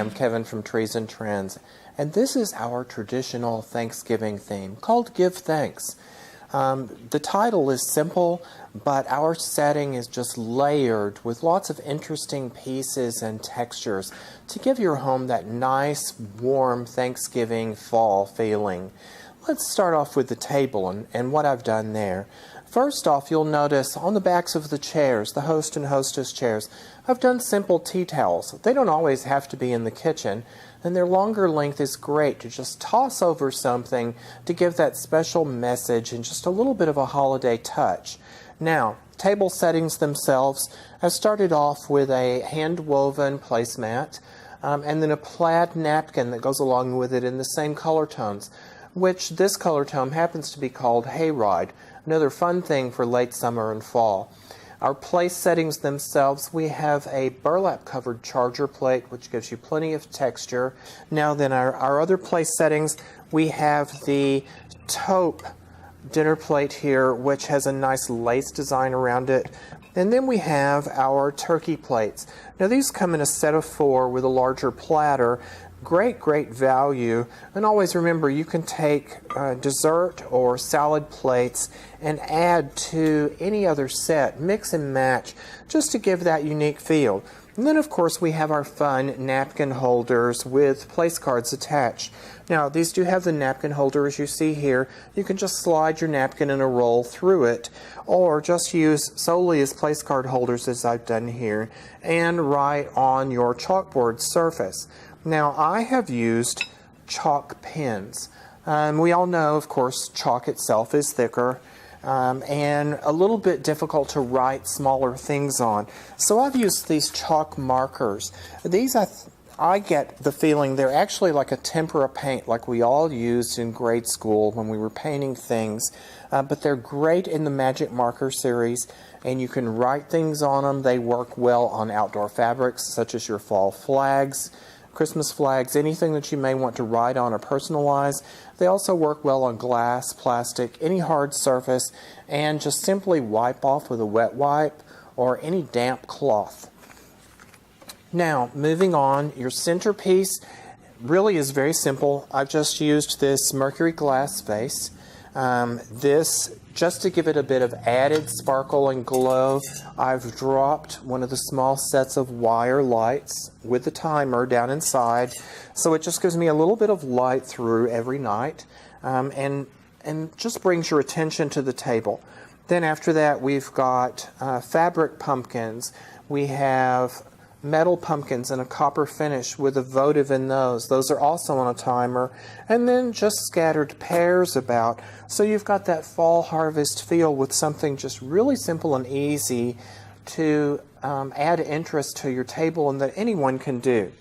I'm Kevin from Trees and Trends, and this is our traditional Thanksgiving theme called Give Thanks. The title is simple, but our setting is just layered with lots of interesting pieces and textures to give your home that nice, warm Thanksgiving fall feeling. Let's start off with the table and what I've done there. First off, you'll notice on the backs of the chairs, the host and hostess chairs, I've done simple tea towels. They don't always have to be in the kitchen, and their longer length is great to just toss over something to give that special message and just a little bit of a holiday touch. Now, table settings themselves, I've started off with a hand-woven placemat and then a plaid napkin that goes along with it in the same color tones, which this color tone happens to be called Hayride, another fun thing for late summer and fall. Our place settings themselves, we have a burlap covered charger plate which gives you plenty of texture. Now then our other place settings, we have the taupe dinner plate here which has a nice lace design around it. And then we have our turkey plates. Now these come in a set of 4 with a larger platter. Great value, and always remember you can take dessert or salad plates and add to any other set, mix and match, just to give that unique feel. And then of course we have our fun napkin holders with place cards attached. Now these do have the napkin holder as you see here. You can just slide your napkin in a roll through it, or just use solely as place card holders as I've done here, and write on your chalkboard surface. Now, I have used chalk pens. We all know, of course, chalk itself is thicker and a little bit difficult to write smaller things on. So I've used these chalk markers. These, I get the feeling they're actually like a tempera paint like we all used in grade school when we were painting things. But they're great in the Magic Marker series, and you can write things on them. They work well on outdoor fabrics such as your fall flags, Christmas flags, anything that you may want to write on or personalize. They also work well on glass, plastic, any hard surface, and just simply wipe off with a wet wipe or any damp cloth. Now, moving on, your centerpiece really is very simple. I've just used this mercury glass vase. This, just to give it a bit of added sparkle and glow, I've dropped one of the small sets of wire lights with the timer down inside, so it just gives me a little bit of light through every night and just brings your attention to the table. Then after that we've got fabric pumpkins. We have metal pumpkins in a copper finish with a votive in those. Those are also on a timer. And then just scattered pears about. So you've got that fall harvest feel with something just really simple and easy to add interest to your table and that anyone can do.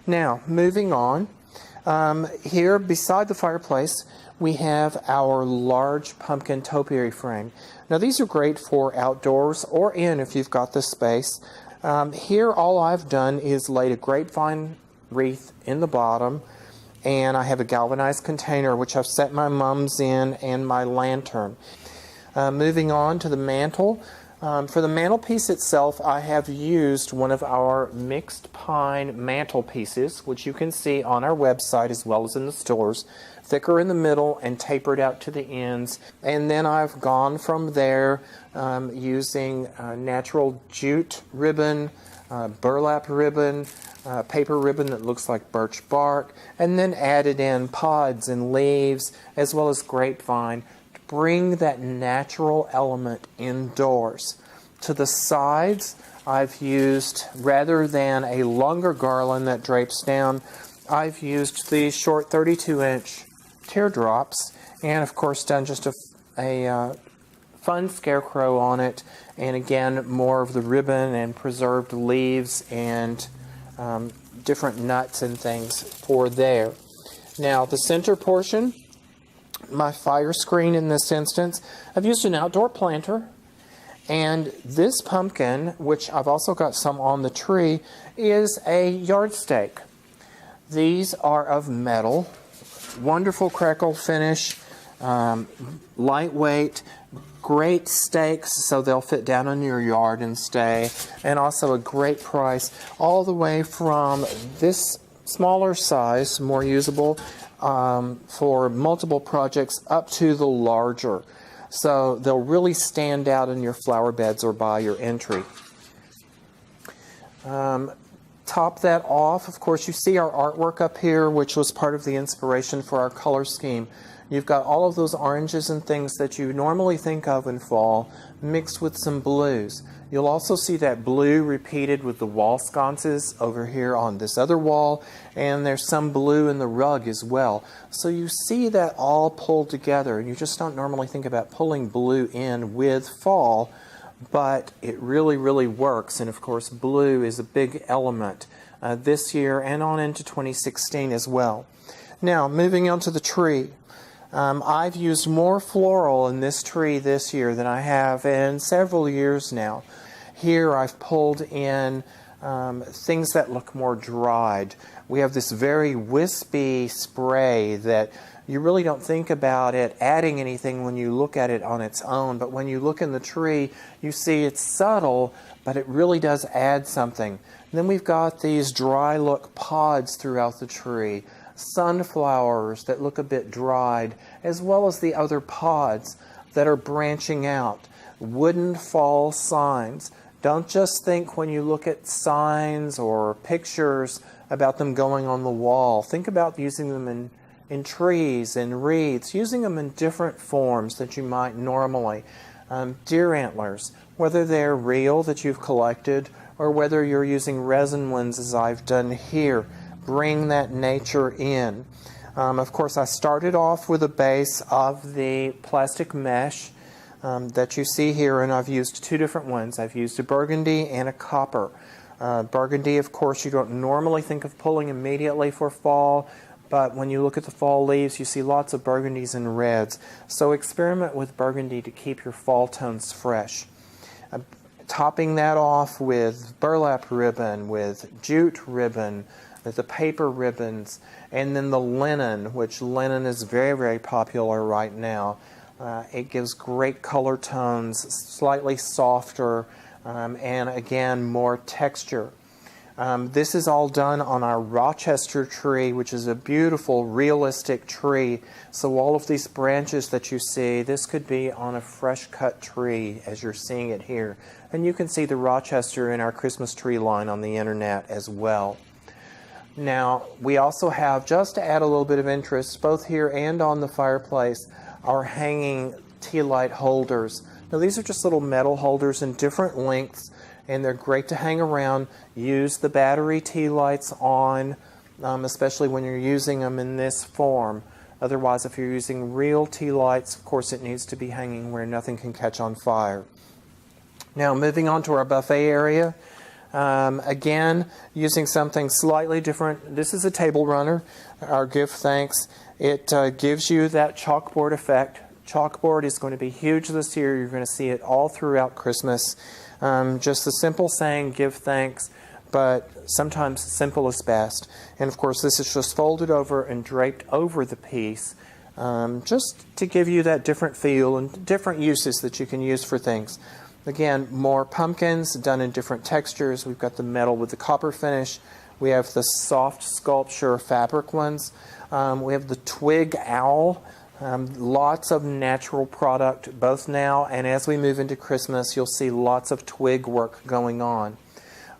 Now, moving on. Here beside the fireplace we have our large pumpkin topiary frame. Now these are great for outdoors or in if you've got the space. Here all I've done is laid a grapevine wreath in the bottom, and I have a galvanized container which I've set my mums in and my lantern. Moving on to the mantle. For the mantelpiece itself, I have used one of our mixed pine mantelpieces, which you can see on our website as well as in the stores, thicker in the middle and tapered out to the ends. And then I've gone from there using natural jute ribbon, burlap ribbon, paper ribbon that looks like birch bark, and then added in pods and leaves as well as grapevine. Bring that natural element indoors. To the sides, I've used, rather than a longer garland that drapes down, I've used these short 32-inch teardrops, and of course done just a fun scarecrow on it, and again more of the ribbon and preserved leaves and different nuts and things for there. Now the center portion, my fire screen in this instance, I've used an outdoor planter, and this pumpkin, which I've also got some on the tree, is a yard stake. These are of metal, wonderful crackle finish, lightweight, great stakes so they'll fit down in your yard and stay, and also a great price all the way from this smaller size, more usable for multiple projects, up to the larger. So they'll really stand out in your flower beds or by your entry. Top that off, of course, you see our artwork up here, which was part of the inspiration for our color scheme. You've got all of those oranges and things that you normally think of in fall, mixed with some blues. You'll also see that blue repeated with the wall sconces over here on this other wall, and there's some blue in the rug as well. So you see that all pulled together, and you just don't normally think about pulling blue in with fall, but it really, really works. And of course, blue is a big element this year and on into 2016 as well. Now, moving on to the tree. I've used more floral in this tree this year than I have in several years now. Here I've pulled in things that look more dried. We have this very wispy spray that you really don't think about it adding anything when you look at it on its own, but when you look in the tree, you see it's subtle, but it really does add something. And then we've got these dry look pods throughout the tree, sunflowers that look a bit dried, as well as the other pods that are branching out, wooden fall signs. Don't just think when you look at signs or pictures about them going on the wall. Think about using them in trees and wreaths, using them in different forms that you might normally. Deer antlers, whether they're real that you've collected or whether you're using resin ones as I've done here, bring that nature in. Of course, I started off with a base of the plastic mesh that you see here, and I've used two different ones. I've used a burgundy and a copper. Burgundy, of course, you don't normally think of pulling immediately for fall, but when you look at the fall leaves, you see lots of burgundies and reds. So experiment with burgundy to keep your fall tones fresh. Topping that off with burlap ribbon, with jute ribbon, with the paper ribbons, and then the linen, which linen is very, very popular right now. It gives great color tones, slightly softer, and again, more texture. This is all done on our Rochester tree, which is a beautiful, realistic tree. So all of these branches that you see, this could be on a fresh cut tree as you're seeing it here. And you can see the Rochester in our Christmas tree line on the internet as well. Now, we also have, just to add a little bit of interest, both here and on the fireplace, our hanging tea light holders. Now, these are just little metal holders in different lengths, and they're great to hang around. Use the battery tea lights on, especially when you're using them in this form. Otherwise, if you're using real tea lights, of course, it needs to be hanging where nothing can catch on fire. Now, moving on to our buffet area. Again, using something slightly different. This is a table runner, our Give Thanks. It gives you that chalkboard effect. Chalkboard is going to be huge this year. You're going to see it all throughout Christmas. Just a simple saying, give thanks, but sometimes simple is best. And of course, this is just folded over and draped over the piece, just to give you that different feel and different uses that you can use for things. Again, more pumpkins done in different textures. We've got the metal with the copper finish. We have the soft sculpture fabric ones. We have the twig owl. Lots of natural product, both now and as we move into Christmas, you'll see lots of twig work going on.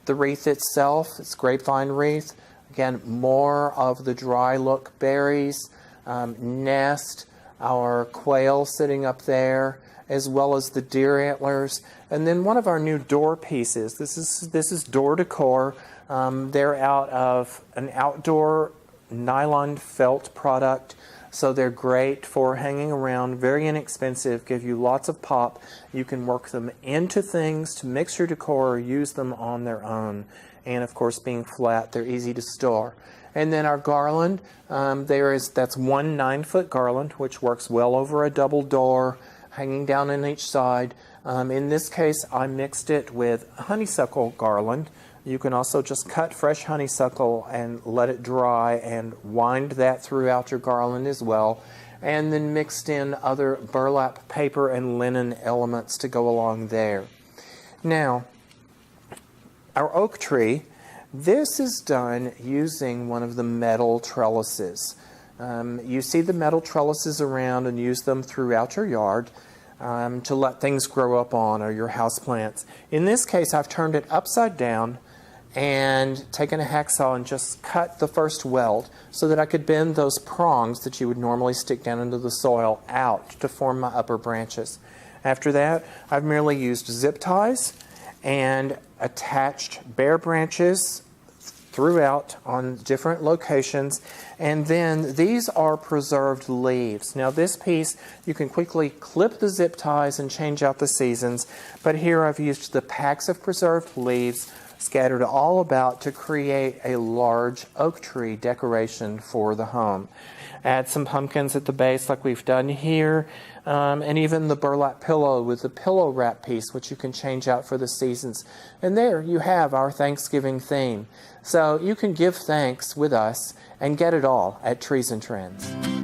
The wreath itself, it's grapevine wreath. Again, more of the dry look berries, nest, our quail sitting up there, as well as the deer antlers. And then one of our new door pieces. This is door decor. They're out of an outdoor nylon felt product. So they're great for hanging around, very inexpensive, give you lots of pop. You can work them into things to mix your decor or use them on their own. And of course, being flat, they're easy to store. And then our garland, that's one 9-foot garland, which works well over a double door, hanging down on each side. In this case, I mixed it with honeysuckle garland. You can also just cut fresh honeysuckle and let it dry and wind that throughout your garland as well. And then mixed in other burlap paper and linen elements to go along there. Now, our oak tree, This is done using one of the metal trellises. You see the metal trellises around and use them throughout your yard to let things grow up on, or your houseplants. In this case, I've turned it upside down and taken a hacksaw and just cut the first weld so that I could bend those prongs that you would normally stick down into the soil out to form my upper branches. After that, I've merely used zip ties and attached bare branches throughout on different locations, and then these are preserved leaves. Now this piece, you can quickly clip the zip ties and change out the seasons, but here I've used the packs of preserved leaves scattered all about to create a large oak tree decoration for the home. Add some pumpkins at the base like we've done here, and even the burlap pillow with the pillow wrap piece, which you can change out for the seasons. And there you have our Thanksgiving theme. So you can give thanks with us and get it all at Trees and Trends.